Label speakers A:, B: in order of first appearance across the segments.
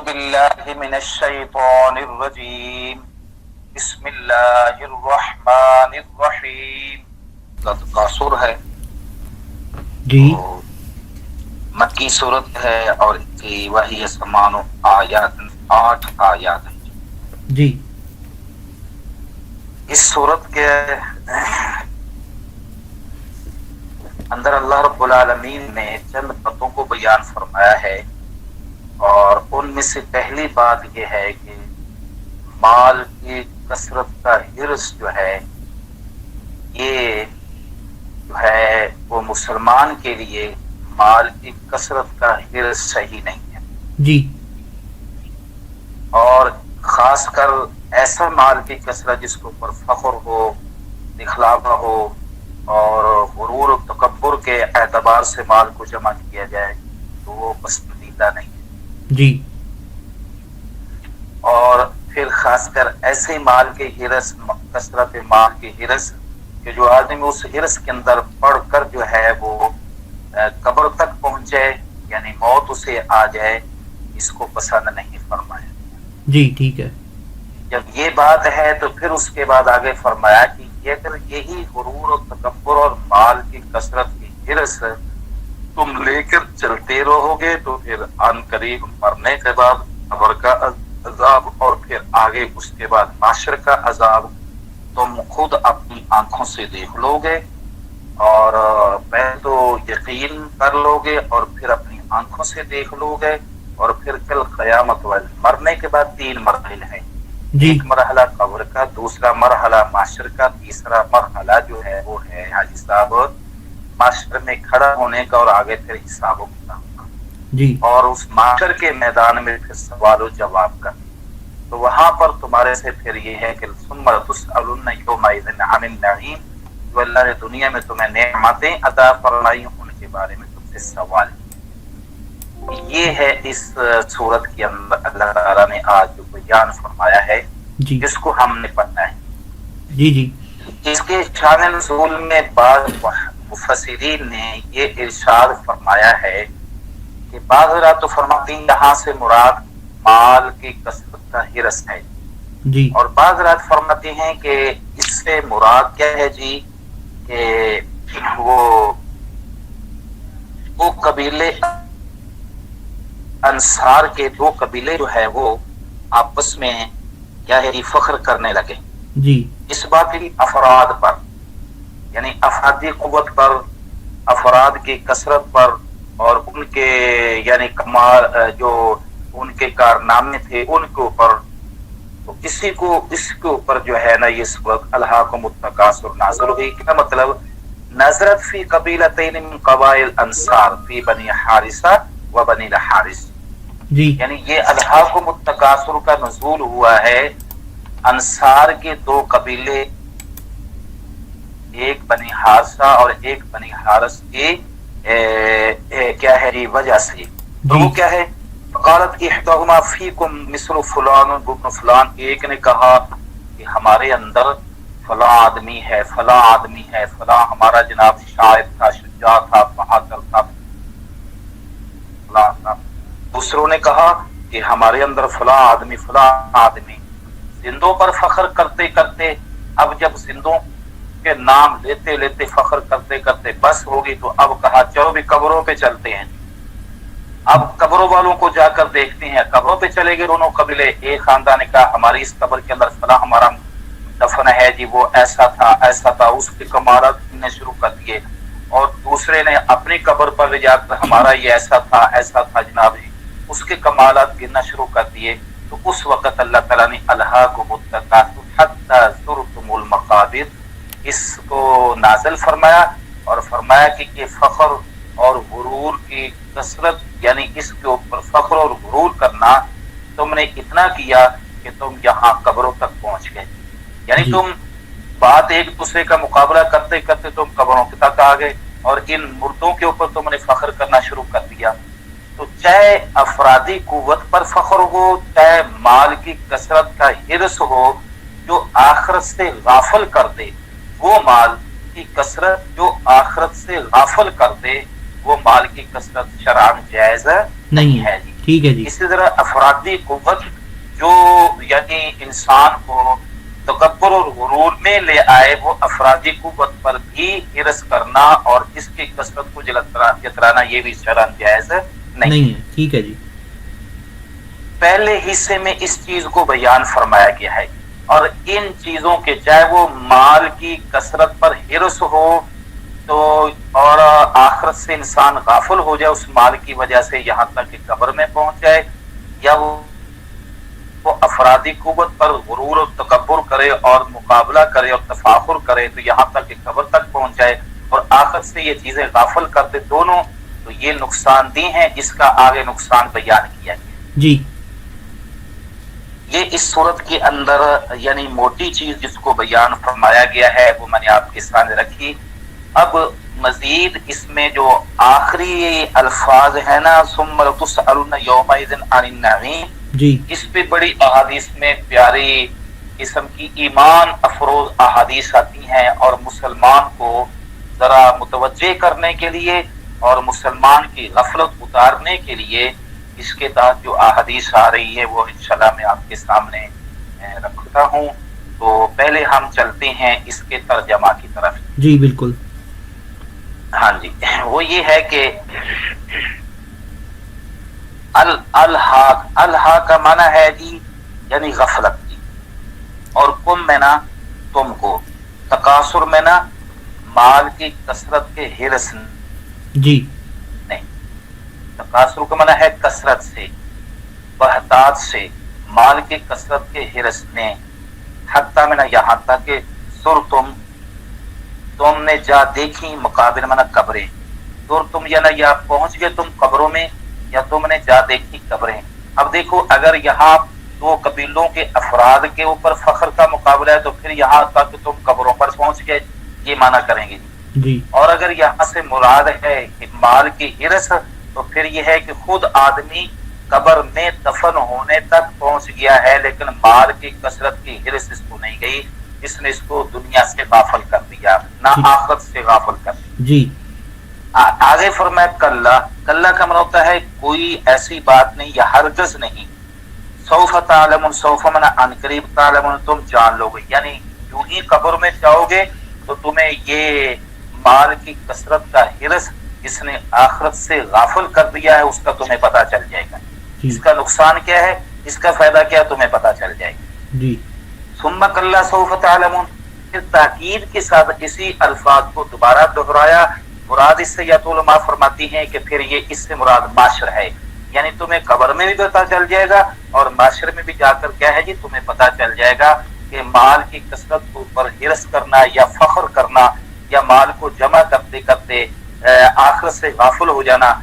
A: باللہ من الشیطان الرجیم بسم اللہ الرحمن الرحیم کا سور ہے
B: جی
A: مکی صورت ہے اور وہی سمان آیات 8 آیات ہے
B: جی
A: اس صورت کے اندر اللہ رب العالمین نے چند باتوں کو بیان فرمایا ہے اور ان میں سے پہلی بات یہ ہے کہ مال کی کثرت کا حرص جو ہے یہ جو ہے وہ مسلمان کے لیے مال کی کثرت کا حرص صحیح نہیں ہے
B: جی
A: اور خاص کر ایسا مال کی کثرت جس کے اوپر فخر ہو دکھلاوا ہو اور غرور و تکبر کے اعتبار سے مال کو جمع کیا جائے تو وہ پسندیدہ نہیں ہے
B: جی
A: اور پھر خاص کر ایسے مال کے حرص کثرت مال کے حرص کہ جو آدمی اس حرص کے اندر پڑھ کر جو ہے وہ قبر تک پہنچ جائے یعنی موت اسے آ جائے اس کو پسند نہیں فرمایا
B: جی ٹھیک ہے
A: جب یہ بات ہے تو پھر اس کے بعد آگے فرمایا کہ یہ اگر یہی غرور اور تکبر اور مال کی کثرت کی حرص تم لے کر چلتے رہو گے تو پھر عن قریب مرنے کے بعد قبر کا عذاب اور پھر آگے اس کے بعد معاشر کا عذاب تم خود اپنی آنکھوں سے دیکھ لو گے اور پہلے تو یقین کر لو گے اور پھر اپنی آنکھوں سے دیکھ لو گے اور پھر کل قیامت والے مرنے کے بعد 3 مراحل ہیں ایک مرحلہ قبر کا دوسرا مرحلہ معاشر کا تیسرا مرحلہ جو ہے وہ ہے حاجی صاحب معاشر میں کھڑا ہونے کا اور آگے پھر حساب و کتاب کا
B: جی
A: اور اس معاشر کے میدان میں پھر سوال و جواب کا تو وہاں پر تمہارے سے پھر یہ ہے کہ ثم لتسألن یومئذ عن النعیم جو اللہ نے دنیا میں تمہیں نعمتیں عطا فرمائی ان کے بارے میں تم سے سوال یہ ہے اس صورت کے اندر اللہ تعالیٰ نے آج جو بیان فرمایا ہے
B: جی
A: جس کو ہم نے پڑھنا ہے
B: جی جی
A: اس کے شان نزول میں بعض مفسرین نے یہ ارشاد فرمایا ہے کہ بعض رات تو فرماتی یہاں سے مراد مال کی کثرت کا حرص ہے
B: جی
A: اور بعض رات فرماتی ہیں کہ اس سے مراد کیا ہے جی کہ وہ قبیلے انصار کے 2 قبیلے جو ہے وہ آپس میں کیا ہے فخر کرنے لگے
B: جی
A: اس بات کی افراد پر یعنی افرادی قوت پر افراد کی کثرت پر اور ان کے یعنی کمال جو ان کے کارنامے تھے ان کے اوپر تو اس کے اوپر جو ہے نا یہ سبق الہاکم التکاثر نازل ہوئی کیا مطلب نظرت فی قبیلتین من قبائل انصار فی بنی حارثہ و بنی الحارث
B: جی
A: یعنی یہ الہاکم التکاثر کا نزول ہوا ہے انصار کے 2 قبیلے ایک بنی حارثہ اور ایک بنی حارث کی کیا ہے وجہ سے تو وہ کیا ہے قالت احدہما فیکم مثل فلان ابن فلان ایک نے کہا کہ ہمارے اندر فلاں آدمی ہے فلاں ہمارا جناب شاعر تھا شجاع تھا بہادر تھا فلاں تھا دوسروں نے کہا کہ ہمارے اندر فلاں آدمی زندوں پر فخر کرتے کرتے اب جب زندوں کے نام لیتے لیتے فخر کرتے کرتے بس ہوگی تو اب کہا چلو بھی قبروں پہ چلتے ہیں اب قبروں والوں کو جا کر دیکھتے ہیں قبروں پہ چلے گئے دونوں قبیلے ایک خاندان نے کہا ہماری اس قبر کے اندر فلاں ہمارا دفن ہے جی وہ ایسا تھا اس کے کمالات گننے شروع کر دیے اور دوسرے نے اپنی قبر پر لے جا کر ہمارا یہ ایسا تھا جناب جی اس کے کمالات گننا شروع کر دیے تو اس وقت اللہ تعالیٰ نے الہاکم التکاثر حتی زرتم المقابر اس کو نازل فرمایا اور فرمایا کہ یہ فخر اور غرور کی کثرت یعنی اس کے اوپر فخر اور غرور کرنا تم نے اتنا کیا کہ تم یہاں قبروں تک پہنچ گئے یعنی تم بات ایک دوسرے کا مقابلہ کرتے کرتے تم قبروں تک آ گئے اور ان مردوں کے اوپر تم نے فخر کرنا شروع کر دیا تو چاہے افرادی قوت پر فخر ہو چاہے مال کی کثرت کا حرص ہو جو آخرت سے غافل کر دے وہ مال کی کثرت جو آخرت سے غافل کر دے وہ مال کی کثرت شرعاً جائز نہیں ہے جی
B: ٹھیک ہے جی
A: اسی طرح افرادی قوت جو یعنی انسان کو تکبر اور غرور میں لے آئے، وہ افرادی قوت پر بھی حرص کرنا اور اس کی کثرت کو جترانا یہ بھی شرعاً جائز نہیں
B: ہے ٹھیک ہے جی
A: پہلے حصے میں اس چیز کو بیان فرمایا گیا ہے، اور ان چیزوں کے چاہے وہ مال کی کثرت پر حرص ہو تو اور آخرت سے انسان غافل ہو جائے اس مال کی وجہ سے یہاں تک کہ قبر میں پہنچ جائے، یا وہ افرادی قوت پر غرور و تکبر کرے اور مقابلہ کرے اور تفاخر کرے تو یہاں تک کہ قبر تک پہنچ جائے اور آخرت سے یہ چیزیں غافل کر دے دونوں، تو یہ نقصان دہ ہیں، جس کا آگے نقصان بیان کیا گیا
B: جی
A: یہ اس صورت کے اندر یعنی موٹی چیز جس کو بیان فرمایا گیا ہے وہ میں نے آپ کے سامنے رکھی۔ اب مزید اس میں جو آخری الفاظ ہیں نا ثم لتسألن یومئذ عن النعیم،
B: جی
A: اس پہ بڑی احادیث میں پیاری قسم کی ایمان افروز احادیث آتی ہیں، اور مسلمان کو ذرا متوجہ کرنے کے لیے اور مسلمان کی غفلت اتارنے کے لیے اس کے تحت جو احادیث آ رہی ہے وہ انشاءاللہ میں آپ کے سامنے رکھتا ہوں۔ تو پہلے ہم چلتے ہیں اس کے ترجمہ کی طرف۔
B: جی بالکل
A: ہاں جی، وہ یہ ہے کہ الہا کا معنی ہے جی یعنی غفلت کی، اور کم میں نا تم کو، تکاثر میں نا مال کی کثرت کے حرص
B: جی
A: نہیں، تکاثر کا معنی ہے کثرت سے، بہتات سے، مال کی کثرت کے حرص میں، حتیٰ میں نا یہاں تک کہ تم نے جا دیکھی، مقابل میں نا قبریں، تم یا نا یا پہنچ گئے تم قبروں میں، یا تم نے جا دیکھی قبریں۔ اب دیکھو اگر یہاں دو قبیلوں کے افراد کے اوپر فخر کا مقابلہ ہے تو پھر یہاں تک تم قبروں پر پہنچ گئے، یہ معنی کریں گے
B: جی
A: اور اگر یہاں سے مراد ہے کہ مال کی حرص تو پھر یہ ہے کہ خود آدمی قبر میں دفن ہونے تک پہنچ گیا ہے لیکن مال کی کثرت کی حرص اس کو نہیں گئی، اس نے اس کو دنیا سے غافل کر دیا، نہ آخرت سے غافل کر دیا۔
B: جی
A: آگے فرمایا کلا کا معنی ہوتا ہے کوئی ایسی بات نہیں یا ہرگز نہیں، سوف تعلمون، سوف معنی ان قریب، تعلمون تم جان لو گے، یعنی یوں ہی قبر میں جاؤ گے تو تمہیں یہ مال کی کثرت کا حرص جس نے آخرت سے غافل کر دیا ہے اس کا تمہیں پتہ چل جائے گا، اس کا نقصان کیا ہے، اس کا فائدہ کیا تمہیں پتہ چل جائے گا۔
B: جی
A: ثم کلا سوف تعلمون، پھر تاکید کے ساتھ اسی الفاظ کو دوبارہ دہرایا۔ مراد اس سے یا تو علماء فرماتی ہیں کہ پھر یہ اس سے مراد معاشر ہے، یعنی تمہیں قبر میں بھی پتہ چل جائے گا اور معاشر میں بھی جا کر کیا ہے جی تمہیں پتہ چل جائے گا کہ مال کی کثرت کے اوپر حرص کرنا یا فخر کرنا یا مال کو جمع کرتے کرتے آخرت سے غافل ہو جانا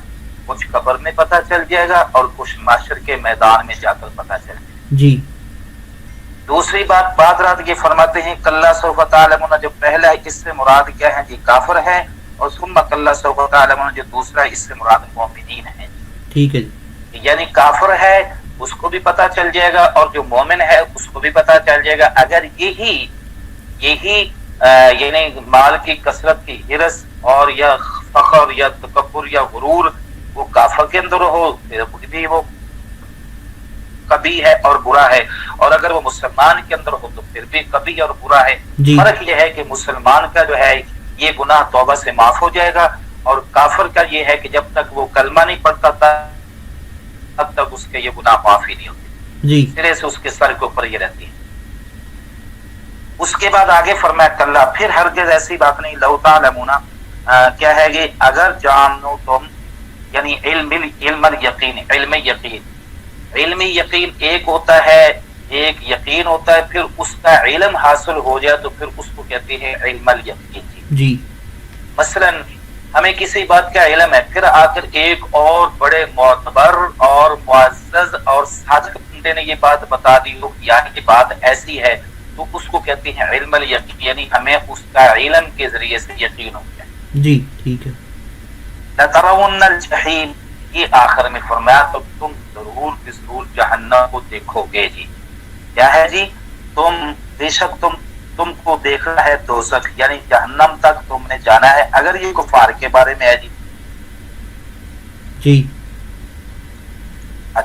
A: کچھ قبر میں پتہ چل جائے گا اور کچھ معاشر کے میدان میں جا کر پتہ چل جائے گا۔
B: جی
A: دوسری بات بعد رات یہ فرماتے ہیں کلا سوف تعلمون، جو پہلا ہے اس سے مراد کیا ہے جی کافر ہے، اور ثم کلا سوف تعلمون جو دوسرا ہے اس سے مراد مومنین ہیں،
B: ٹھیک ہے جی
A: یعنی کافر ہے اس کو بھی پتہ چل جائے گا اور جو مومن ہے اس کو بھی پتہ چل جائے گا۔ اگر یہی یعنی مال کی کثرت کی حرص اور یا فخر یا تکبر یا غرور وہ کافر کے اندر ہو پھر بھی وہ کبھی ہے اور برا ہے، اور اگر وہ مسلمان کے اندر ہو تو پھر بھی کبھی اور برا ہے۔
B: جی
A: فرق یہ ہے کہ مسلمان کا جو ہے یہ گناہ توبہ سے معاف ہو جائے گا، اور کافر کا یہ ہے کہ جب تک وہ کلمہ نہیں پڑھتا تب تک اس کے یہ گناہ معاف ہی نہیں ہوتے،
B: جی
A: سرے سے اس کے سر کے اوپر یہ رہتی ہے۔ اس کے بعد آگے فرمایا کلا، پھر ہرگز ایسی بات نہیں، لو تعلمون کیا ہے کہ اگر جانو تم، یعنی علم الیقین، علم یقین ایک ہوتا ہے، ایک یقین ہوتا ہے، پھر اس کا علم حاصل ہو جائے تو پھر اس کو کہتے ہیں علم الیقین۔
B: جی
A: مثلا ہمیں کسی بات کا علم ہے، پھر آ کر ایک اور بڑے معتبر اور معزز اور صادق بندے نے یہ بات بتا دی ہو یعنی یہ بات ایسی ہے تو اس کو کہتے ہیں علم الیقین، یعنی ہمیں اس کا علم کے ذریعے سے یقین ہو گیا۔
B: جی ٹھیک ہے
A: لَتَرَوُنَّ الْجَحِيمَ، یہ آخر میں فرمایا تو تم ضرور کی ضرور جہنم کو دیکھو گے جی۔ کیا ہے جی؟ تم بے شک تم کو دیکھنا ہے دوزخ، یعنی جہنم تک تم نے جانا ہے، اگر یہ کفار کے بارے میں ہے جی۔
B: جی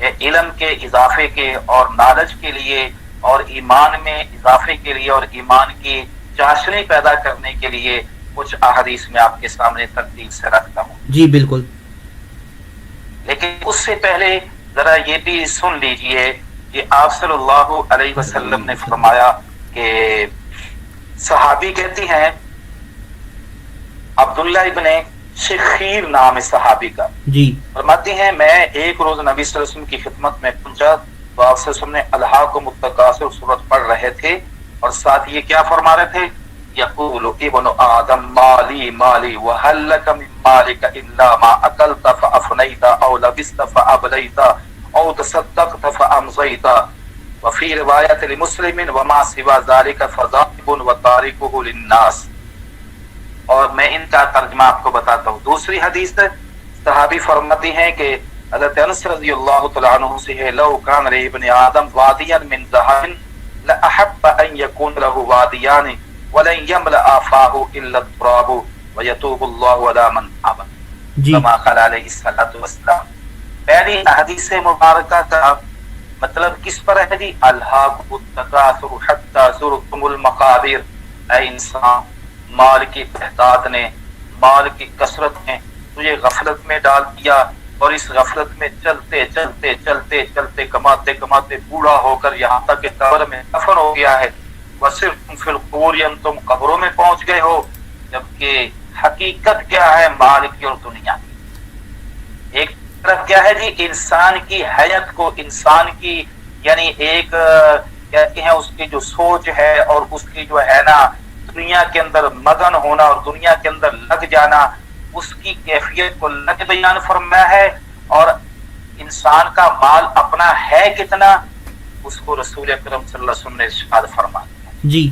A: علم کے اضافے کے اور نالج کے لیے اور ایمان میں اضافے کے لیے اور ایمان کی چاشنی پیدا کرنے کے لیے کچھ احادیث میں آپ کے سامنے ترتیب سے رکھتا ہوں.
B: جی بالکل.
A: لیکن اس سے پہلے ذرا یہ بھی سن لیجئے کہ آپ صلی اللہ علیہ وسلم نے فرمایا کہ صحابی کہتی ہیں، عبداللہ ابن شخیر نام صحابی کا،
B: جی
A: فرماتی ہیں میں ایک روز نبی صلی اللہ علیہ وسلم کی خدمت میں پہنچا تو آپ صلی اللہ علیہ وسلم نے الہاکم التکاثر سورت پڑھ رہے تھے اور ساتھ یہ کیا فرما رہے تھے، یقول ابن آدم مالی مالی وهل لك من مالك الا ما اكلت فافنيت او لبست فابليت او تصدقت فامضيت وفي روایت لمسلم وما سوى ذلك فذاهب وتاركه للناس. اور میں ان کا ترجمہ آپ کو بتاتا ہوں. دوسری حدیث صحابی فرماتی ہیں کہ حضرت انس رضی اللہ تعالیٰ عنہ سے ہے، لو کان لابن آدم وادیا من ذهب لاحب ان يكون له وادیان ولن يملأ فاه الا التراب ويتوب الله على من تاب. كما قال علیہ الصلوۃ والسلام. پہلی حدیث مبارکہ کا مطلب کس پر ہے جی؟ الہاکم التکاثر حتی زرتم المقابر. اے انسان، مال کی بہتات نے، مال کی کثرت نے تجھے غفلت میں ڈال دیا اور اس غفلت میں چلتے چلتے چلتے چلتے کماتے کماتے بوڑھا ہو کر یہاں تک کہ قبر میں دفن ہو گیا ہے. وَصِرْتُمْ فِي الْقُبُورِ، تم قبروں میں پہنچ گئے ہو. جبکہ حقیقت کیا ہے مال کی اور دنیا کی؟ ایک طرف کیا ہے جی؟ انسان کی حیت کو، انسان کی یعنی ایک کہتے ہیں اس کی جو سوچ ہے اور اس کی جو ہے نا دنیا کے اندر مگن ہونا اور دنیا کے اندر لگ جانا، اس کی کیفیت کو اللہ نے بیان فرمایا ہے. اور انسان کا مال اپنا ہے کتنا، اس کو رسول اکرم صلی اللہ علیہ وسلم نے ارشاد فرما دیا.
B: جی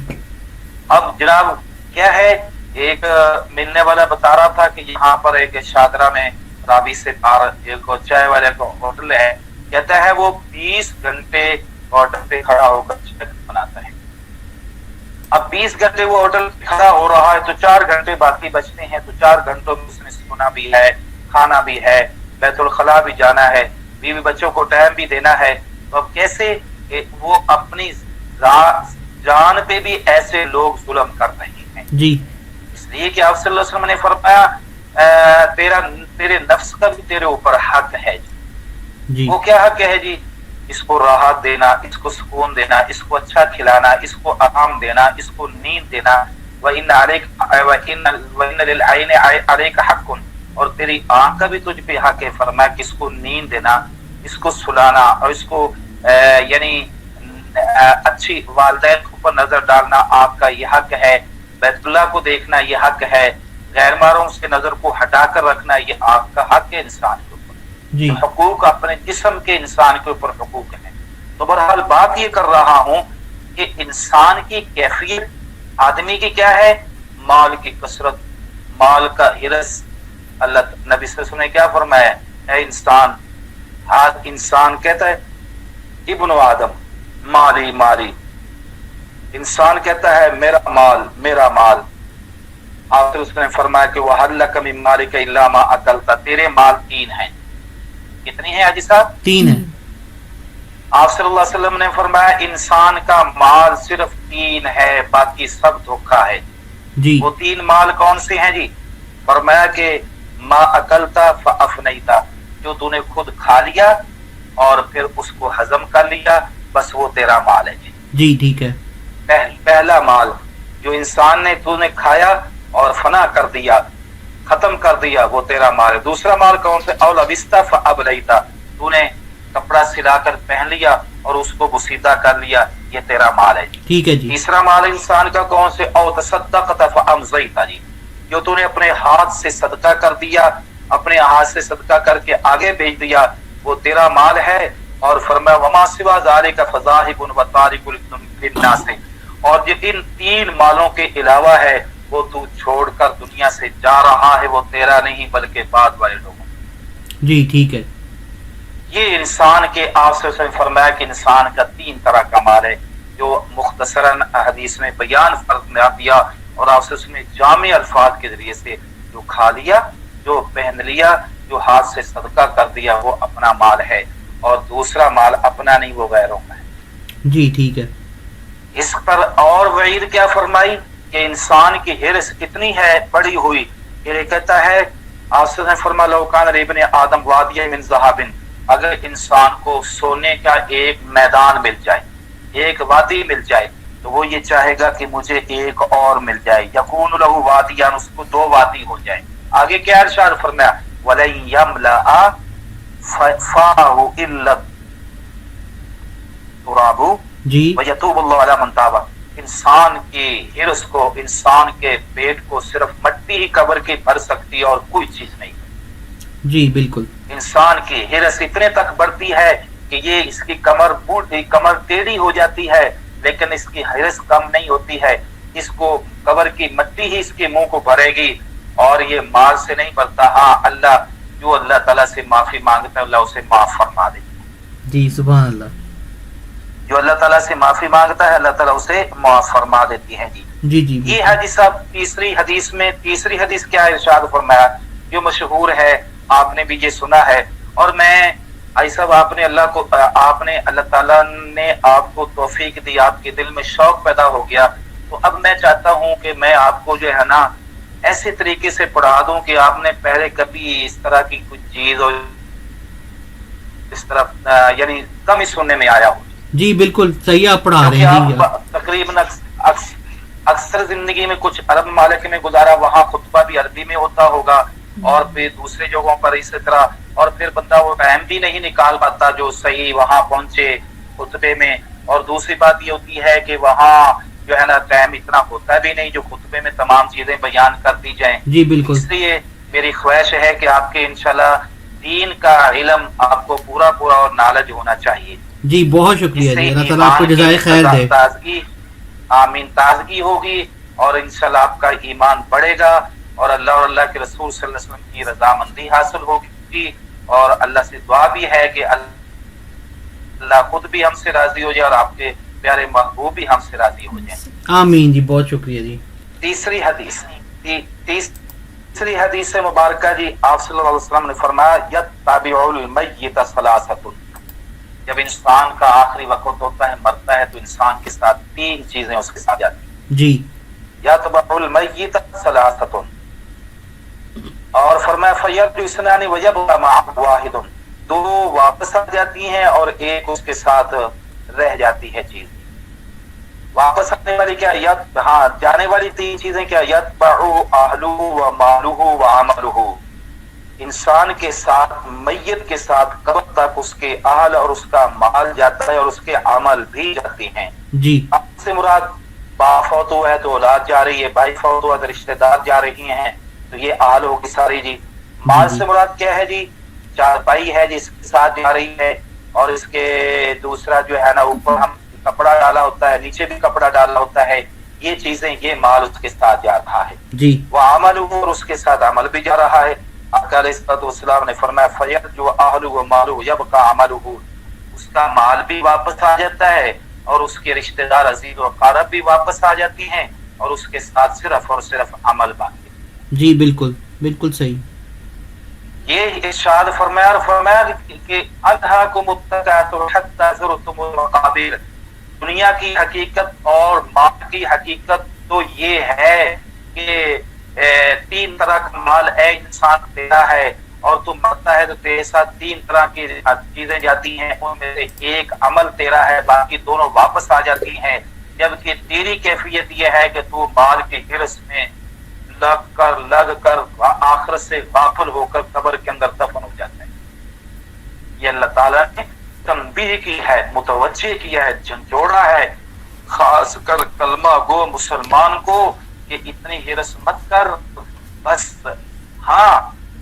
A: اب جناب کیا ہے، ایک ملنے والا بتا رہا تھا کہ یہاں پر ایک شاہدرہ میں رابی سے پار ایک چائے والے کا ہوٹل ہے، کہتا ہے وہ 20 گھنٹے ہوٹل پہ کھڑا ہو کر چائے بناتا ہے. اب 20 گھنٹے وہ ہوٹل کھڑا ہو رہا ہے تو 4 گھنٹے باقی بچتے ہیں، تو 4 گھنٹوں میں اس نے سونا بھی ہے، کھانا بھی ہے، بیت الخلاء بھی جانا ہے، بیوی بچوں کو ٹائم بھی دینا ہے. تو اب کیسے کہ وہ اپنی جان پہ بھی ایسے لوگ ظلم کر رہے ہیں.
B: جی
A: اس لیے کہ آپ صلی اللہ علیہ وسلم نے فرمایا تیرے نفس کا بھی تیرے اوپر حق ہے.
B: جی
A: وہ کیا حق ہے جی؟ اس کو راحت دینا، اس کو سکون دینا، اس کو اچھا کھلانا، اس کو آرام دینا، اس کو نیند دینا. وَإِنَّ لِلْعَيْنِ عَلَيْكَ حَقٌّ، اور تیری آنکھ کا بھی تجھ پہ حق ہے. فرمایا کہ اس کو نیند دینا، اس کو سلانا اور اس کو یعنی اچھی والدین کے اوپر نظر ڈالنا آپ کا یہ حق ہے. بیت اللہ کو دیکھنا یہ حق ہے. غیر محرم سے نظر کو ہٹا کر رکھنا یہ آپ کا حق ہے. انسان کے اوپر
B: جی
A: حقوق اپنے جسم کے انسان کے اوپر حقوق ہیں. تو بہرحال بات یہ کر رہا ہوں کہ انسان کی کیفیت آدمی کی کیا ہے؟ مال کی کثرت، مال کا حرص. اللہ نبی صلی اللہ علیہ وسلم نے کیا فرمایا؟ اے انسان، آج انسان کہتا ہے ابن آدم مالی مالی، انسان کہتا ہے میرا مال میرا مال. آپ اس نے فرمایا کہ وَهَلْ لَكَ مِن مَالِكَ إِلَّا مَا أَكَلْتَ، تیرے مال 3 ہیں. کتنی ہیں حاجی صاحب؟
B: 3 ہے.
A: آپ صلی اللہ علیہ وسلم نے فرمایا انسان کا مال صرف 3 ہے، باقی سب دھوکا ہے.
B: جی
A: وہ 3 مال کون سے ہیں جی؟ فرمایا کہ ما اکلتا فافنیتا، جو تو نے خود کھا لیا اور پھر اس کو ہضم کر لیا، بس وہ تیرا مال ہے.
B: جی ٹھیک ہے.
A: پہلا مال جو انسان نے تو نے کھایا اور فنا کر دیا، ختم کر دیا، وہ تیرا مال ہے. دوسرا مال کون سے؟ او لبستا فابلیتا، تو نے کپڑا سلا کر پہن لیا اور اس کو بسیدہ کر لیا، یہ تیرا مال ہے.
B: ٹھیک ہے جی.
A: تیسرا مال انسان کا کون سے؟ او تصدقت فامضیتا، جی جو تو نے اپنے ہاتھ سے صدقہ کر دیا، اپنے ہاتھ سے صدقہ کر کے آگے بھیج دیا، وہ تیرا مال ہے. اور فرمایا وما سوا ذالک فذاہب وتارک للناس، اور جو ان 3 مالوں کے علاوہ ہے وہ تو چھوڑ کر دنیا سے جا رہا ہے، وہ تیرا نہیں بلکہ بعد والے لوگوں.
B: جی ٹھیک ہے.
A: یہ انسان کے آپ سے فرمایا کہ انسان کا 3 طرح کا مال ہے، جو مختصراً حدیث میں بیان فرما دیا اور آپ سے اس میں جامع الفاظ کے ذریعے سے جو کھا لیا، جو پہن لیا، جو ہاتھ سے صدقہ کر دیا، وہ اپنا مال ہے. اور دوسرا مال اپنا نہیں وہ غیروں کا ہے۔
B: جی ٹھیک ہے۔
A: اس پر اور وعید کیا فرمائی کہ انسان کی ہرس کتنی ہے بڑی ہوئی، یہ کہتا ہے آپ نے فرمایا لو کان ابن آدم وادی من ذهب، اگر انسان کو سونے کا ایک میدان مل جائے، ایک وادی مل جائے، تو وہ یہ چاہے گا کہ مجھے ایک اور مل جائے، یکون له وادیان، اس کو دو وادی ہو جائے۔ آگے کیا ارشاد فرمایا ولن یملأ فاہ الا التراب
B: جی
A: ویتوب اللہ علی من تاب، انسان کی ہرس کو، انسان کے پیٹ کو صرف مٹی ہی قبر کی بھر سکتی ہے اور کوئی چیز نہیں۔
B: جی بالکل۔
A: انسان کی ہرس اتنے تک بڑھتی ہے کہ یہ اس کی کمر ٹیڑھی ہو جاتی ہے، لیکن اس کی ہرس کم نہیں ہوتی ہے، اس کو قبر کی مٹی ہی اس کے منہ کو بھرے گی، اور یہ مال سے نہیں بھرتا۔ ہاں اللہ جو اللہ تعالیٰ سے معافی مانگتا ہے اللہ اسے معاف فرما دے،
B: جی سبحان اللہ۔
A: جو اللہ تعالیٰ سے معافی مانگتا ہے اللہ تعالیٰ اسے معاف فرما دیتی ہے۔ جی
B: جی جی
A: یہ حدیث صاحب تیسری حدیث کیا ارشاد فرمایا جو مشہور ہے، آپ نے بھی یہ سنا ہے، اور میں ایسا آپ نے اللہ تعالیٰ نے آپ کو توفیق دی، آپ کے دل میں شوق پیدا ہو گیا، تو اب میں چاہتا ہوں کہ میں آپ کو جو ہے نا ایسے طریقے سے پڑھا دوں کہ آپ نے پہلے کبھی اس طرح کی کچھ چیز اور اس طرح یعنی کم ہی سننے میں آیا ہو۔
B: جی بالکل صحیح آپ پڑھا رہے ہیں جی۔
A: تقریباً اکثر زندگی میں کچھ عرب ممالک میں گزارا، وہاں خطبہ بھی عربی میں ہوتا ہوگا، اور پھر دوسرے جگہوں پر اسی طرح، اور پھر بندہ وہ ٹائم بھی نہیں نکال پاتا جو صحیح وہاں پہنچے خطبے میں، اور دوسری بات یہ ہوتی ہے کہ وہاں جو ہے نا ٹائم اتنا ہوتا بھی نہیں جو خطبے میں تمام چیزیں بیان کر دی جائیں۔
B: جی بالکل۔
A: اس لیے میری خواہش ہے کہ آپ کے انشاءاللہ دین کا علم آپ کو پورا اور نالج ہونا چاہیے۔
B: جی بہت شکریہ جی، اللہ تعالیٰ آپ کو جزائے خیر دے۔
A: تازگی آمین، تازگی ہوگی اور انشاءاللہ آپ کا ایمان بڑھے گا، اور اللہ کے رسول صلی اللہ علیہ وسلم کی رضامندی حاصل ہوگی، اور اللہ سے دعا بھی ہے کہ اللہ خود بھی ہم سے راضی ہو جائے اور آپ کے پیارے محبوب بھی ہم سے راضی ہو جائیں۔
B: آمین جی، بہت شکریہ جی۔
A: تیسری حدیث مبارکہ جی، آپ صلی اللہ علیہ وسلم نے فرمایا یتبع المیت ثلاثۃ، جب انسان کا آخری وقت ہوتا ہے، مرتا ہے، تو انسان کے ساتھ تین چیزیں اس کے ساتھ جاتی ہیں
B: جی۔
A: یتبع المیت ثلاثۃ، اور فرمایا فیرجع اثنان ویبقى معه واحد، دو واپس آ جاتی ہیں اور ایک اس کے ساتھ رہ جاتی ہے چیز۔ واپس آنے والی کیا؟ جانے والی تین چیزیں کیا؟ یتبع اہلہ ومالہ وعملہ، انسان کے ساتھ، میت کے ساتھ قبر تک اس کے اہل اور اس کا مال جاتا ہے اور اس کے عمل بھی جاتے ہیں۔
B: جی
A: آپ سے مراد باپ فوت ہوا ہے تو اولاد جا رہی ہے، بھائی فوت ہوا تو رشتہ دار جا رہی ہیں، تو یہ اہل ہوگی ساری جی۔ مال سے مراد کیا ہے جی؟ چارپائی ہے جس کے ساتھ جا رہی ہے، اور اس کے دوسرا جو ہے نا اوپر ہم کپڑا ڈالا ہوتا ہے، نیچے بھی کپڑا ڈالا ہوتا ہے، یہ چیزیں، یہ مال اس کے ساتھ جا رہا ہے
B: جی۔
A: وہ عمل، اور اس کے ساتھ عمل بھی جا رہا ہے۔ آقا علیہ الصلوۃ والسلام نے فرمایا فیرجع اہلہ ومالہ یبقى عملہ، اس کا مال بھی واپس آ جاتا ہے اور اس کے رشتہ دار عزیز و اقارب بھی واپس آ جاتی ہیں، اور اس کے ساتھ صرف اور صرف عمل باقی۔
B: جی بالکل بالکل صحیح۔
A: یہ ارشاد فرمایا کہ انھاکم التکاثر حتی زرتم المقابر، دنیا کی حقیقت اور مال کی حقیقت تو یہ ہے کہ تین طرح کا مال ہے، انسان تیرا ہے، اور تو مرتا ہے تو تیرے ساتھ تین طرح کی چیزیں جاتی ہیں، ان میں سے ایک عمل تیرا ہے، باقی دونوں واپس آ جاتی ہیں، جبکہ تیری کیفیت یہ ہے کہ تو مال کے ہرس میں لگ کر آخرت سے غافل ہو کر قبر کے اندر دفن ہو جاتا ہے۔ یہ اللہ تعالیٰ نے تنبیہ کی ہے، متوجہ کیا ہے، جھنجھوڑا ہے خاص کر کلمہ گو مسلمان کو کہ اتنی ہرس مت کر، بس ہاں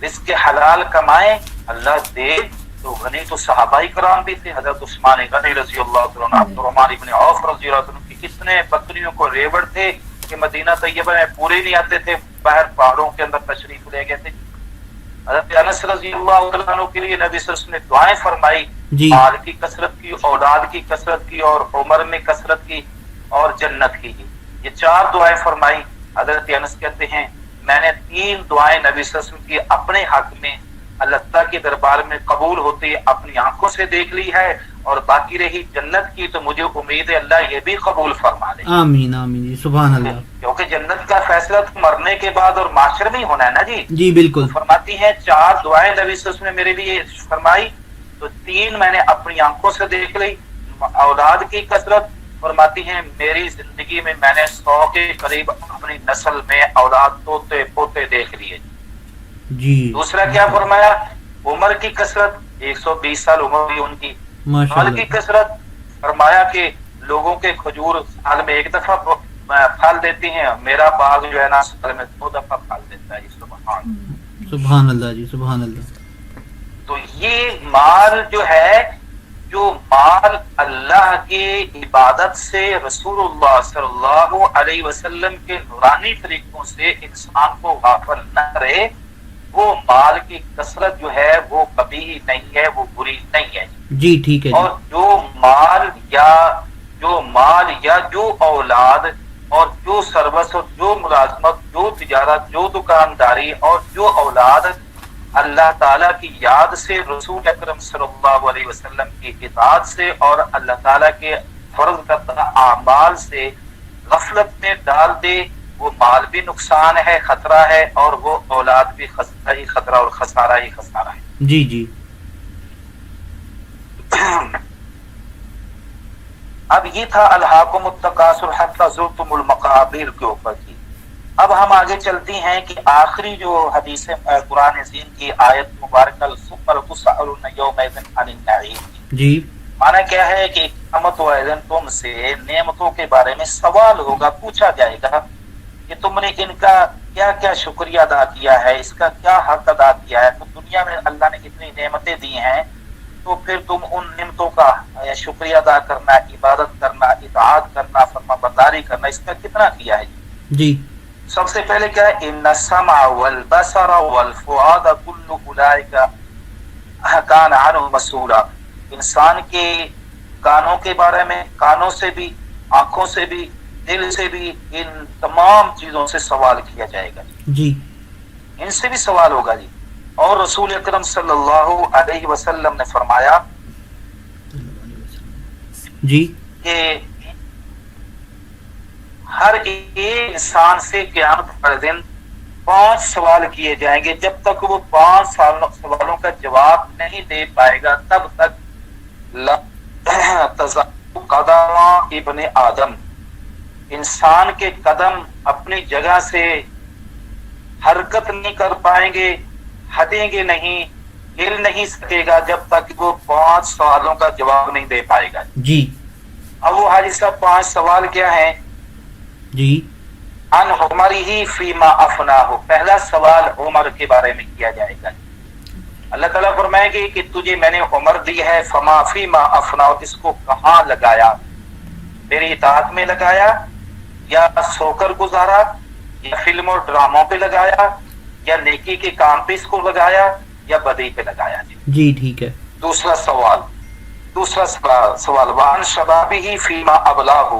A: رزق حلال کمائے، اللہ دے تو غنی تو صحابہ کرام بھی تھے، حضرت عثمان غنی رضی اللہ عنہ، عبد الرحمن ابن عوف رضی اللہ عنہ کی کتنے بکریوں کو ریوڑ تھے کہ مدینہ طیبہ میں پورے نہیں آتے تھے، باہر پہاڑوں کے اندر تشریف لے گئے تھے۔ حضرت انس رضی اللہ عنہ کے لیے نبی صلی اللہ علیہ وسلم نے دعائیں فرمائی، مال کی کثرت کی، اولاد کی کثرت کی، اور عمر میں کثرت کی، اور جنت کی۔ یہ چار دعائیں فرمائی۔ حضرت انس کہتے ہیں میں نے تین دعائیں نبی صلی اللہ علیہ وسلم کی اپنے حق میں اللہ تعالیٰ کے دربار میں قبول ہوتے اپنی آنکھوں سے دیکھ لی ہے، اور باقی رہی جنت کی تو مجھے امید ہے اللہ یہ بھی قبول فرما لے۔
B: آمین آمین جی، سبحان اللہ۔
A: کیونکہ جنت کا فیصلہ تو مرنے کے بعد اور معاشر میں ہی ہونا ہے نا جی۔
B: جی بالکل۔
A: فرماتی ہیں 4 دعائیں نبی صلی اللہ علیہ وسلم نے میرے لیے فرمائی، تو 3 میں نے اپنی آنکھوں سے دیکھ لی، اولاد کی کثرت، فرماتی ہیں میری زندگی میں میں نے 100 کے قریب اپنی نسل میں اولاد توتے پوتے دیکھ لیے۔
B: جی
A: دوسرا کیا فرمایا؟ عمر کی کثرت، 120 سال عمر بھی ان کی۔ پھل کی کثرت، فرمایا کہ لوگوں کے کھجور سال میں 1 دفعہ پھل دیتی ہیں، میرا باغ جو ہے نا سال میں 2 دفعہ پھل دیتا ہے۔
B: سبحان اللہ جی، سبحان اللہ۔
A: تو یہ مال جو ہے، جو مال اللہ کی عبادت سے رسول اللہ صلی اللہ علیہ وسلم کے نورانی طریقوں سے انسان کو غافل نہ رہے، وہ مال کی کثرت جو ہے وہ کبھی نہیں ہے، وہ بری نہیں ہے
B: جی ٹھیک ہے۔
A: اور جو مال یا جو اولاد اور جو سروس اور جو ملازمت، جو تجارت، جو دکانداری اور جو اولاد اللہ تعالیٰ کی یاد سے، رسول اکرم صلی اللہ علیہ وسلم کی اطاعت سے اور اللہ تعالیٰ کے فرض کردہ اعمال سے غفلت میں ڈال دے، وہ مال بھی نقصان ہے، خطرہ ہے، اور وہ اولاد بھی خطرہ ہی خطرہ اور خسارہ ہی خسارہ ہے۔
B: جی جی۔
A: اب یہ تھا الہاکم التکاثر حتی زرتم المقابر کے اوپر کی۔ اب ہم آگے چلتی ہیں کہ آخری جو حدیث قرآن عظیم کی آیت مبارکہ ثم تسألون یومئذ عن النعیم،
B: جی
A: معنی کیا ہے کہ قیامت والے دن تم سے نعمتوں کے بارے میں سوال ہوگا، پوچھا جائے گا کہ تم نے ان کا کیا کیا شکریہ ادا کیا ہے، اس کا کیا حق ادا کیا ہے۔ تو دنیا میں اللہ نے اتنی نعمتیں دی ہیں، تو پھر تم ان نعمتوں کا شکریہ ادا کرنا، عبادت کرنا، اطاعت کرنا، فرما برداری کرنا، اس کا کتنا کیا ہے؟
B: جی
A: سب سے پہلے کیا ہے؟ ان السمع والبصر والفؤاد كل اولئک کان عنہ مسئولا، انسان کے کانوں کے بارے میں، کانوں سے بھی، آنکھوں سے بھی، دل سے بھی، ان تمام چیزوں سے سوال کیا جائے گا
B: جی،
A: ان سے بھی سوال ہوگا جی۔ اور رسول اکرم صلی اللہ علیہ وسلم نے فرمایا
B: جی
A: کہ ہر ایک انسان سے قیامت والے دن 5 سوال کیے جائیں گے، جب تک وہ 5 سوالوں کا جواب نہیں دے پائے گا تب تک لا تزال قدم ابن آدم، انسان کے قدم اپنی جگہ سے حرکت نہیں کر پائیں گے، ہٹیں گے نہیں، ہل نہیں سکے گا جب تک وہ 5 سوالوں کا جواب نہیں دے پائے گا
B: جی۔
A: اب وہ حاجی صاحب 5 سوال کیا ہیں؟
B: جی
A: ان عمر ہی فیما افناہ، پہلا سوال عمر کے بارے میں کیا جائے گا۔ اللہ تعالیٰ فرمائے گی کہ تجھے میں نے عمر دی ہے، فما فیما افناہ، اس کو کہاں لگایا؟ میری اطاعت میں لگایا، یا سو کر گزارا، یا فلم اور ڈراموں پہ لگایا، یا نیکی کے کام پہ اس کو لگایا، یا بدی پہ لگایا؟
B: جی ٹھیک ہے۔
A: دوسرا سوال وان شبابی فیما ابلاہ،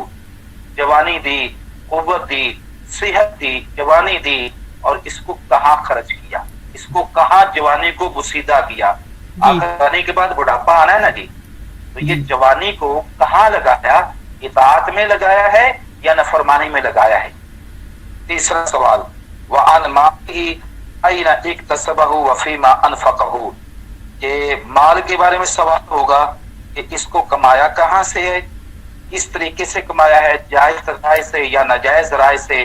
A: جوانی دی، قوت دی، صحت دی، جوانی دی، اور اس کو کہاں خرچ کیا، اس کو کہاں جوانی کو بسیدہ کیا؟ جوانی کے بعد بڑھاپا آنا ہے نا جی، تو یہ جوانی کو کہاں لگایا؟ اطاعت میں لگایا ہے یا نافرمانی میں لگایا ہے؟ تیسرا سوال وعن ماله اين اكتسبه وفيما انفقه، کہ مال کے بارے میں سوال ہوگا کہ اس کو کمایا کہاں سے ہے، کس طریقے سے کمایا ہے، جائز رائے سے یا ناجائز رائے سے،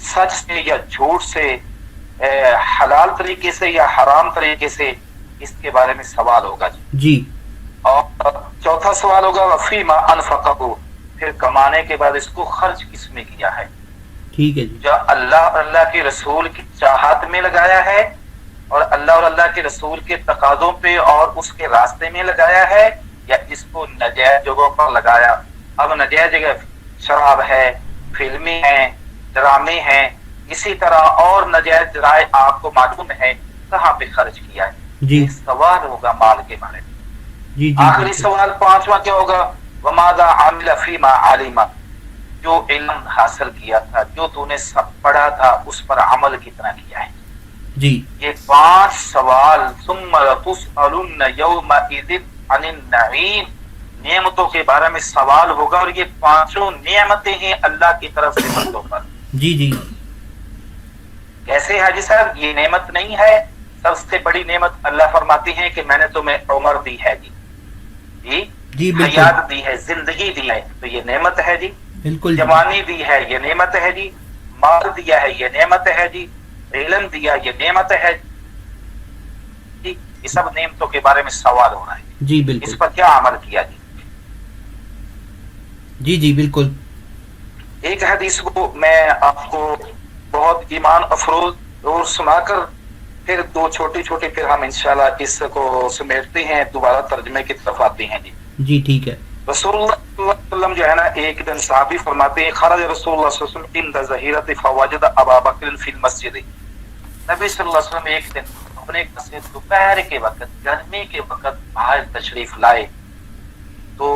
A: سچ سے یا جھوٹ سے، حلال طریقے سے یا حرام طریقے سے، اس کے بارے میں سوال ہوگا
B: جی۔
A: اور چوتھا سوال ہوگا وفیما انفقہ، پھر کمانے کے بعد اس کو خرچ کس میں کیا ہے؟
B: ٹھیک ہے جی۔
A: جو اللہ اور اللہ کے رسول کی چاہت میں لگایا ہے، اور اللہ اور اللہ کے رسول کے تقاضوں پہ اور اس کے راستے میں لگایا ہے، یا اس کو ناجائز جگہوں پر لگایا؟ اب ناجائز جگہ شراب ہے، فلمیں ہیں، ڈرامے ہیں، اسی طرح اور ناجائز ذرائع آپ کو معلوم ہے، کہاں پہ خرچ کیا ہے؟
B: جی
A: سوال ہوگا مال کے بارے میں۔
B: جی جی۔
A: آخری سوال 5واں کیا ہوگا؟ وماذا عمل فیما علم، جو علم حاصل کیا تھا، جو تو نے سب پڑھا تھا، اس پر عمل کتنا کیا ہے؟
B: جی
A: یہ 5 سوال ثم لتسألن یومئذ عن النعیم، نعمتوں کے بارے میں سوال ہوگا، اور یہ 5 نعمتیں ہیں اللہ کی طرف سے بندوں پر۔
B: جی جی
A: کیسے حاجی صاحب؟ یہ نعمت نہیں ہے، سب سے بڑی نعمت اللہ فرماتی ہیں کہ میں نے تمہیں عمر دی ہے جی،
B: جی بالکل
A: حیات دی ہے، زندگی دی ہے، تو یہ نعمت ہے جی۔
B: بالکل
A: جوانی دی ہے، یہ نعمت ہے جی۔ مال دیا ہے، یہ نعمت ہے جی۔ علم دیا، یہ نعمت ہے جی۔ یہ سب نعمتوں کے بارے میں سوال ہو رہا ہے،
B: جی بالکل
A: اس پر کیا عمل کیا جی؟
B: جی جی بالکل
A: ایک حدیث کو میں آپ کو بہت ایمان افروز اور سنا کر پھر 2 چھوٹی چھوٹی، پھر ہم انشاءاللہ اس کو سمیٹتے ہیں، دوبارہ ترجمے کی طرف آتے ہیں جی۔
B: جی ٹھیک ہے۔
A: رسول اللہ صلی اللہ علیہ وسلم جو ہے نا، ایک دن صحابی فرماتے ہیں خرج رسول اللہ صلی اللہ علیہ وسلم عند ظہیرۃ فوجد ابا بکر فی المسجد، نبی صلی اللہ علیہ وسلم ایک دن اپنے گھر سے دوپہر کے وقت، گرمی کے وقت باہر تشریف لائے، تو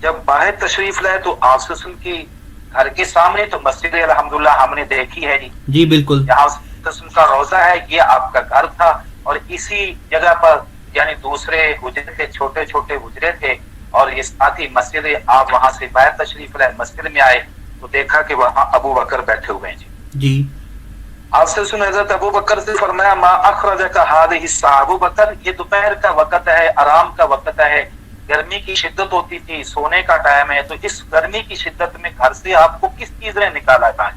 A: جب باہر تشریف لائے تو آپ صلی اللہ علیہ وسلم کی گھر کے سامنے تو مسجد الحمدللہ ہم نے دیکھی ہے جی،
B: جی بالکل
A: یہاں قسم کا روزہ ہے، یہ آپ کا گھر تھا، اور اسی جگہ پر یعنی دوسرے حجرے تھے، چھوٹے چھوٹے حجرے تھے، اور یہ ساتھ ہی مسجد، آپ وہاں سے باہر تشریف لائے، مسجد میں آئے تو دیکھا کہ وہاں ابو بکر بیٹھے ہوئے ہیں جی۔
B: جی
A: آپ سے سن حضرت ابو بکر سے فرمایا ما اخرجک هذه الساعة، ابو بکر یہ دوپہر کا وقت ہے، آرام کا وقت ہے، گرمی کی شدت ہوتی تھی، سونے کا ٹائم ہے، تو اس گرمی کی شدت میں گھر سے آپ کو کس چیز نے نکالا تھا؟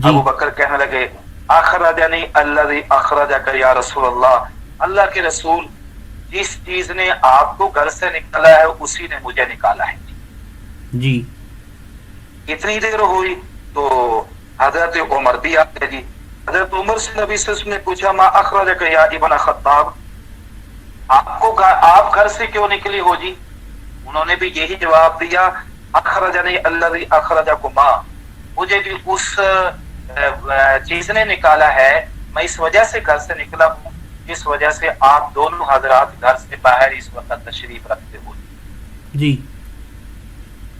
A: ابو بکر کہنے لگے اخرجنی الذی اخرجک یا رسول اللہ، اللہ کے رسول جس چیز نے آپ کو گھر سے نکالا ہے اسی نے مجھے نکالا ہے
B: جی۔
A: کتنی دیر ہوئی تو حضرت عمر بھی آتے جی۔ حضرت عمر سے نبی صلی اللہ علیہ وسلم نے پوچھا ما اخرجک یا ابن خطاب، آپ گھر سے کیوں نکلی ہو جی؟ انہوں نے بھی یہی جواب دیا اخرجنی الذی اخرجکما، مجھے بھی اس چیز نے نکالا ہے، میں اس وجہ سے گھر سے نکلا ہوں جس وجہ سے آپ دونوں حضرات گھر سے باہر اس وقت تشریف رکھتے ہو
B: جی۔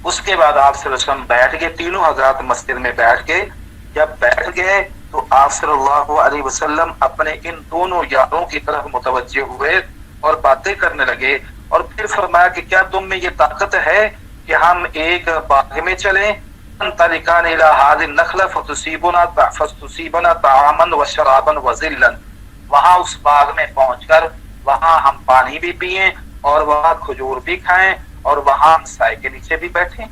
A: اس کے بعد آپ صلی اللہ علیہ وسلم بیٹھ گئے، تینوں حضرات مسجد میں بیٹھ گئے۔ جب بیٹھ گئے تو آپ صلی اللہ علیہ وسلم اپنے ان دونوں یاروں کی طرف متوجہ ہوئے اور باتیں کرنے لگے، اور پھر فرمایا کہ کیا تم میں یہ طاقت ہے کہ ہم ایک باغ میں چلیں، انطلقان الی هذه النخلة فتصيبنا طعاما وشرابا وظلا، وہاں اس باغ میں پہنچ کر وہاں ہم پانی بھی پئیں اور وہاں کھجور بھی کھائیں اور وہاں سائے کے نیچے بھی بیٹھیں۔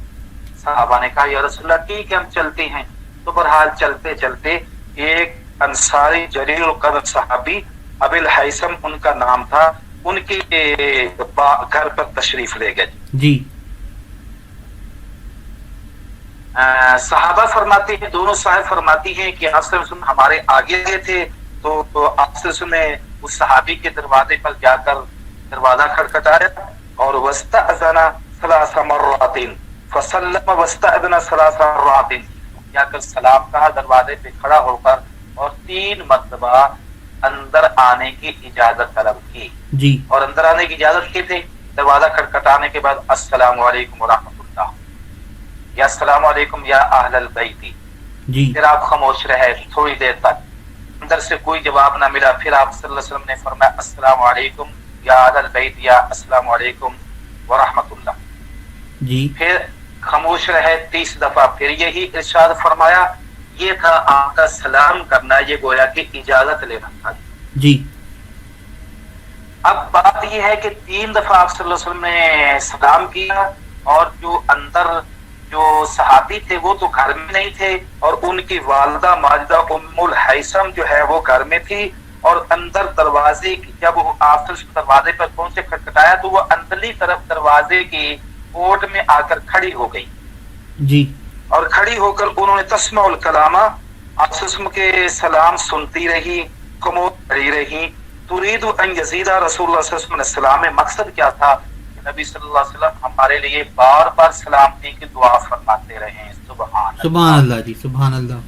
A: صحابہ نے کہا یا رسول اللہ ٹھیک ہے ہم چلتے ہیں۔ تو بہرحال چلتے چلتے ایک انصاری جلیل القدر صحابی ابی الحیثم ان کا نام تھا، ان کے گھر پر تشریف لے گئے
B: جی۔
A: صحابہ فرماتے ہیں، دونوں صاحب فرماتی ہیں کہ آپ صلی اللہ علیہ وسلم ہمارے آگے گئے تھے، تو آپ صلی اللہ علیہ وسلم نے اس صحابی کے دروازے پر جا کر دروازہ کھٹکھٹایا اور واستأذن 3 مرات فسلم واستأذن 3 مرات، جا کر سلام کہا دروازے پہ کھڑا ہو کر، اور 3 مرتبہ اندر آنے کی اجازت طلب کی
B: جی۔
A: اور اندر آنے کی اجازت کی تھی۔ دروازہ کھٹکھٹانے کے بعد السلام علیکم ورحمۃ اللہ، یا السلام علیکم یا اہل البیت،
B: جی۔
A: پھر آپ خاموش رہے تھوڑی دیر تک، اندر سے کوئی جواب نہ ملا، پھر آپ صلی اللہ علیہ وسلم نے فرمایا السلام علیکم یا اہل البیت یا السلام علیکم ورحمۃ اللہ،
B: جی۔
A: پھر خاموش رہے 30 دفعہ، پھر یہی ارشاد فرمایا۔ یہ تھا آپ کا سلام کرنا، یہ گویا کہ اجازت لینا تھا
B: جی۔
A: اب بات یہ ہے کہ 3 دفعہ آپ صلی اللہ علیہ وسلم نے سلام کیا، اور جو اندر جو صحابی تھے وہ تو گھر میں نہیں تھے، اور ان کی والدہ ماجدہ ام الحیثم جو ہے وہ گھر میں تھی، اور اندر دروازے کی جب وہ آپ دروازے پر پہنچے کھٹکھٹایا تو وہ اندرلی طرف دروازے کی کوٹ میں آ کر کھڑی ہو گئی
B: جی۔
A: اور کھڑی ہو کر انہوں نے تسمع الکلامہ، آپ کے سلام سنتی رہی، خاموش کھڑی رہی۔ ترید ان یزید رسول اللہ صلی اللہ علیہ وسلم السلام، مقصد کیا تھا کہ نبی صلی اللہ علیہ وسلم ہمارے لیے بار بار سلامتی کی دعا فرماتے رہے۔
B: سبحان اللہ جی، سبحان اللہ۔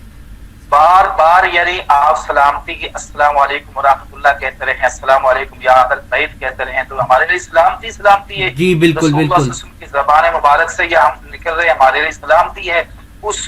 A: بار بار یعنی آپ سلامتی کی السلام علیکم ورحمۃ اللہ کہتے رہے، السلام علیکم یا اہل البیت کہتے رہے، تو ہمارے لیے سلامتی ہے
B: جی بالکل
A: رسول اللہ
B: بالکل
A: صلی اللہ علیہ وسلم کی زبان مبارک سے یہ ہم نکل رہے، ہمارے لیے سلامتی ہے۔ اس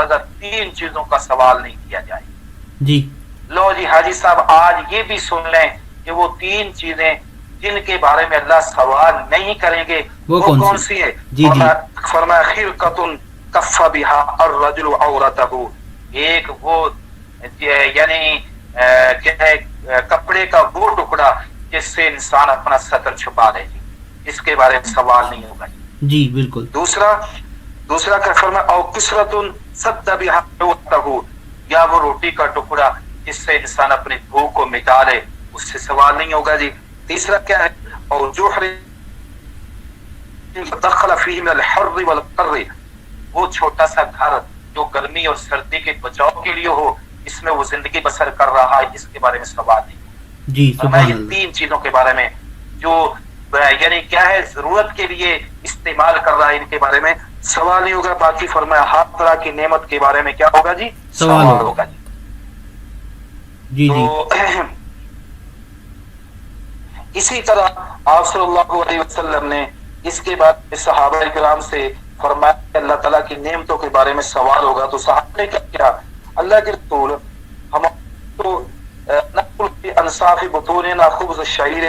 A: اگر 3 چیزوں کا سوال نہیں کیا جائے.
B: جی
A: لو جی حاجی صاحب آج یہ بھی سن لیں کہ وہ 3 چیزیں جن کے بارے میں اللہ سوال نہیں کریں گے وہ کون سی ہے؟
B: جی جی
A: فرمایا خرقۃ کف بها الرجل عورته، ایک وہ یعنی کیا ہے کپڑے کا وہ ٹکڑا جس سے انسان اپنا سطر چھپا لے جی، اس کے بارے میں سوال نہیں ہوگا
B: جی بالکل.
A: دوسرا کا فرمایا او کسرۃ سد بها عورته، یا وہ روٹی کا ٹکڑا جس سے انسان اپنی بھوک کو مٹا لے، اس سے سوال نہیں ہوگا جی. تیسرا کیا ہے اور جوہر دخل فيه من الحر والقر، وہ چھوٹا سا گھر جو گرمی اور سردی کے بچاؤ کے لیے ہو، اس میں وہ زندگی بسر کر رہا ہے، اس کے بارے میں سوال نہیں.
B: جی سبحان اللہ.
A: 3 چیزوں کے بارے میں جو یعنی کیا ہے ضرورت کے لیے استعمال کر رہا ہے، ان کے بارے میں سوال نہیں ہوگا. باقی فرمایا ہر طرح کی نعمت کے بارے میں کیا ہوگا جی؟
B: سوال ہوگا جی. جی
A: تو اسی طرح آپ صلی اللہ علیہ وسلم نے اس کے بعد صحابہ کرام سے فرمایا کہ اللہ تعالیٰ کی نعمتوں کے بارے میں سوال ہوگا. تو صحابہ نے کیا اللہ کے رسول ہم تو نقل انصاف بطوننا خبز الشعیر،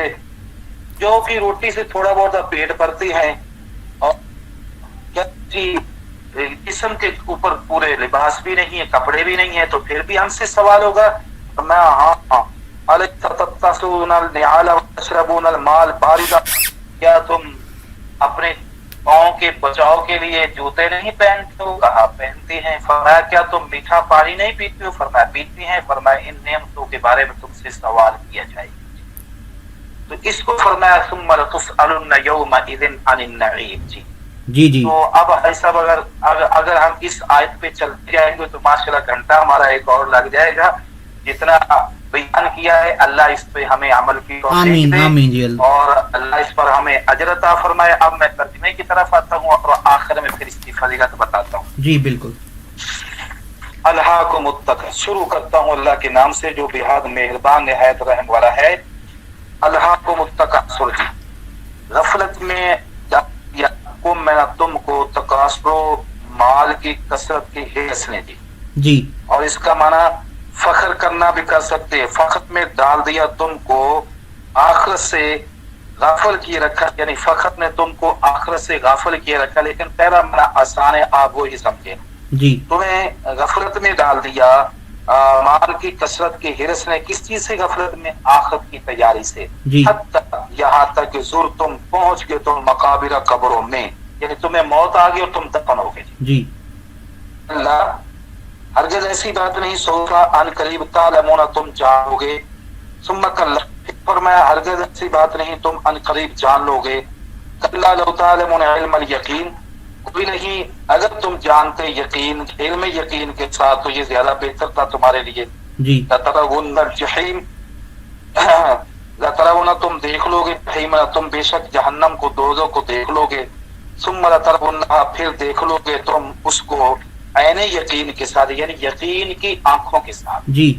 A: جو کہ روٹی سے تھوڑا بہت پیٹ بھرتے ہیں اور جی جسم کے اوپر پورے لباس بھی نہیں ہے، کپڑے بھی نہیں ہے، تو پھر بھی ہم سے سوال ہوگا. میں ہاں تتسون النعال وتشربون المال باردا، کیا تم اپنے پاؤں کے بچاؤ کے لیے جوتے نہیں پہنتے ہو؟ کہا پہنتے ہیں. فرمایا کیا تم میٹھا پانی نہیں پیتے ہو؟ فرمایا پیتے ہیں. فرمایا ان نعمتوں کے بارے میں تم سے سوال کیا جائے گا. تو اس کو فرمایا ثم لتسألن یومئذ عن النعیم. جی تو اب ایسا اگر ہم اس آیت پہ چلتے جائیں گے تو ماشاءاللہ گھنٹہ ہمارا ایک اور لگ جائے گا. جتنا بیان کیا ہے اللہ اس پہ ہمیں عمل کی توفیق دے اور اللہ اس پر ہمیں اجر عطا فرمائے. اب میں ترجمے کی طرف آتا ہوں اور آخر میں پھر اس کی فضیلت بتاتا ہوں.
B: جی بالکل.
A: الہاکم التکاثر، شروع کرتا ہوں اللہ کے نام سے جو بہت مہربان نہایت رحم والا ہے. الہاکم التکاثر، جی غفلت میں میں تم کو تکاثر مال کی کثرت کی حرص نے جی، اور اس کا معنی فخر کرنا بھی کر سکتے. فخر میں ڈال دیا تم کو آخرت سے غافل کیے رکھا، یعنی فخر نے تم کو آخرت سے غافل کیے رکھا. لیکن پہلا معنی آسان ہے، آپ وہی سمجھے جی. تمہیں غفلت میں ڈال دیا مال کی کثرت کی حرص نے. کس چیز سے غفلت میں؟ آخرت کی تیاری سے. یہاں تک کہ زور تم پہنچ گئے تم مقابر قبروں میں، یعنی تمہیں موت آ گئی اور تم دفن ہو گئے جی. اللہ ہرگز ایسی بات نہیں سوچا ان قریب تعلمون تم جانو گے. ثم کلا، فرمایا ہرگز ایسی بات نہیں تم ان قریب جان لو گے. کلا لو تعلمون علم الیقین، کوئی نہیں اگر تم جانتے یقین علم یقین کے ساتھ تو یہ زیادہ بہتر تھا تمہارے لیے جی. لترون الجحیم، لترون تم دیکھ لو گے، جحیم تم بے شک جہنم کو دوزخ کو دیکھ لو گے. ثم لترونها، پھر دیکھ لو گے تم اس کو عین یقین کے ساتھ، یعنی یقین کی آنکھوں کے ساتھ جی.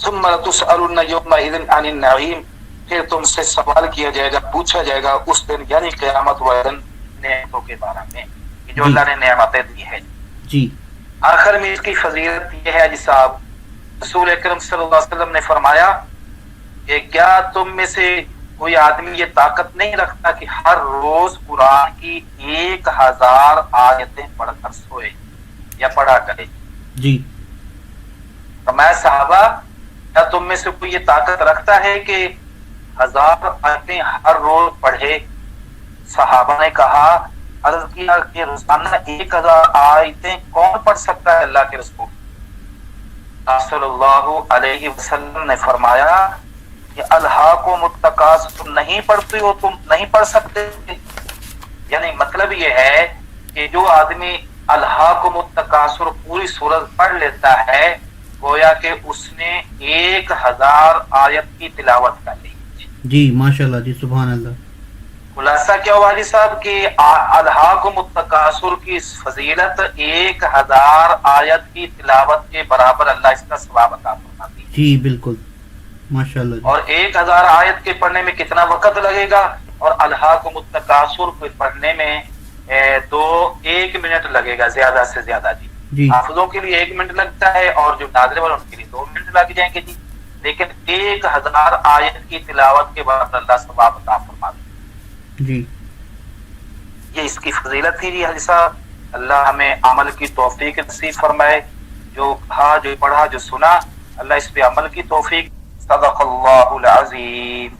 A: ثم لتسألن یومئذ عن النعیم، پھر تم سے سوال کیا جائے گا، پوچھا جائے گا اس دن یعنی قیامت والے دن نعمتوں کے بارے میں جو اللہ نے نعمتیں دی ہیں جی. آخر میں اس کی فضیلت یہ ہے جی صاحب، رسول اکرم صلی اللہ علیہ وسلم نے فرمایا کہ کیا تم میں سے کوئی آدمی یہ طاقت نہیں رکھتا کہ ہر روز قرآن کی 1000 آیتیں پڑھ کر سوئے یا پڑھا کرے جی. فرمایا صحابہ کیا تم میں سے کوئی یہ طاقت رکھتا ہے کہ 1000 آیتیں ہر روز پڑھے؟ صحابہ نے کہا، عرض کیا کہ روزانہ 1000 آیتیں کون پڑھ سکتا ہے اللہ کے رسول؟ صلی اللہ علیہ وسلم نے فرمایا کہ الہاکم التکاثر، تم نہیں پڑھتے ہو، تم نہیں پڑھ سکتے. یعنی مطلب یہ ہے کہ جو آدمی الہاکم التکاثر پوری سورت پڑھ لیتا ہے گویا کہ اس نے 1000 آیت کی تلاوت کر لی جی. ماشاءاللہ جی، سبحان اللہ. خلاصہ کیا ہوا جی صاحب کہ الہاکم التکاثر کی فضیلت 1000 آیت کی تلاوت کے برابر اللہ اس کا ثواب عطا فرماتی ہے جی. بالکل ماشاءاللہ جی. اور 1000 آیت کے پڑھنے میں کتنا وقت لگے گا؟ اور الہاکم التکاثر کو پڑھنے میں 1 منٹ لگے گا زیادہ سے زیادہ جی.
B: جی
A: حافظوں کے لیے 1 منٹ لگتا ہے اور جو ناظرین والے ان کے لیے 2 منٹ لگ جائیں گے جی، لیکن 1000 آیت کی تلاوت کے بعد اللہ ثواب عطا فرماتا ہے۔
B: جی
A: یہ اس کی فضیلت تھی جی حاجی صاحب۔ اللہ ہمیں عمل کی توفیق نصیب فرمائے، جو کہا جو پڑھا جو سنا اللہ اس پہ عمل کی توفیق۔ صدق اللہ العظیم۔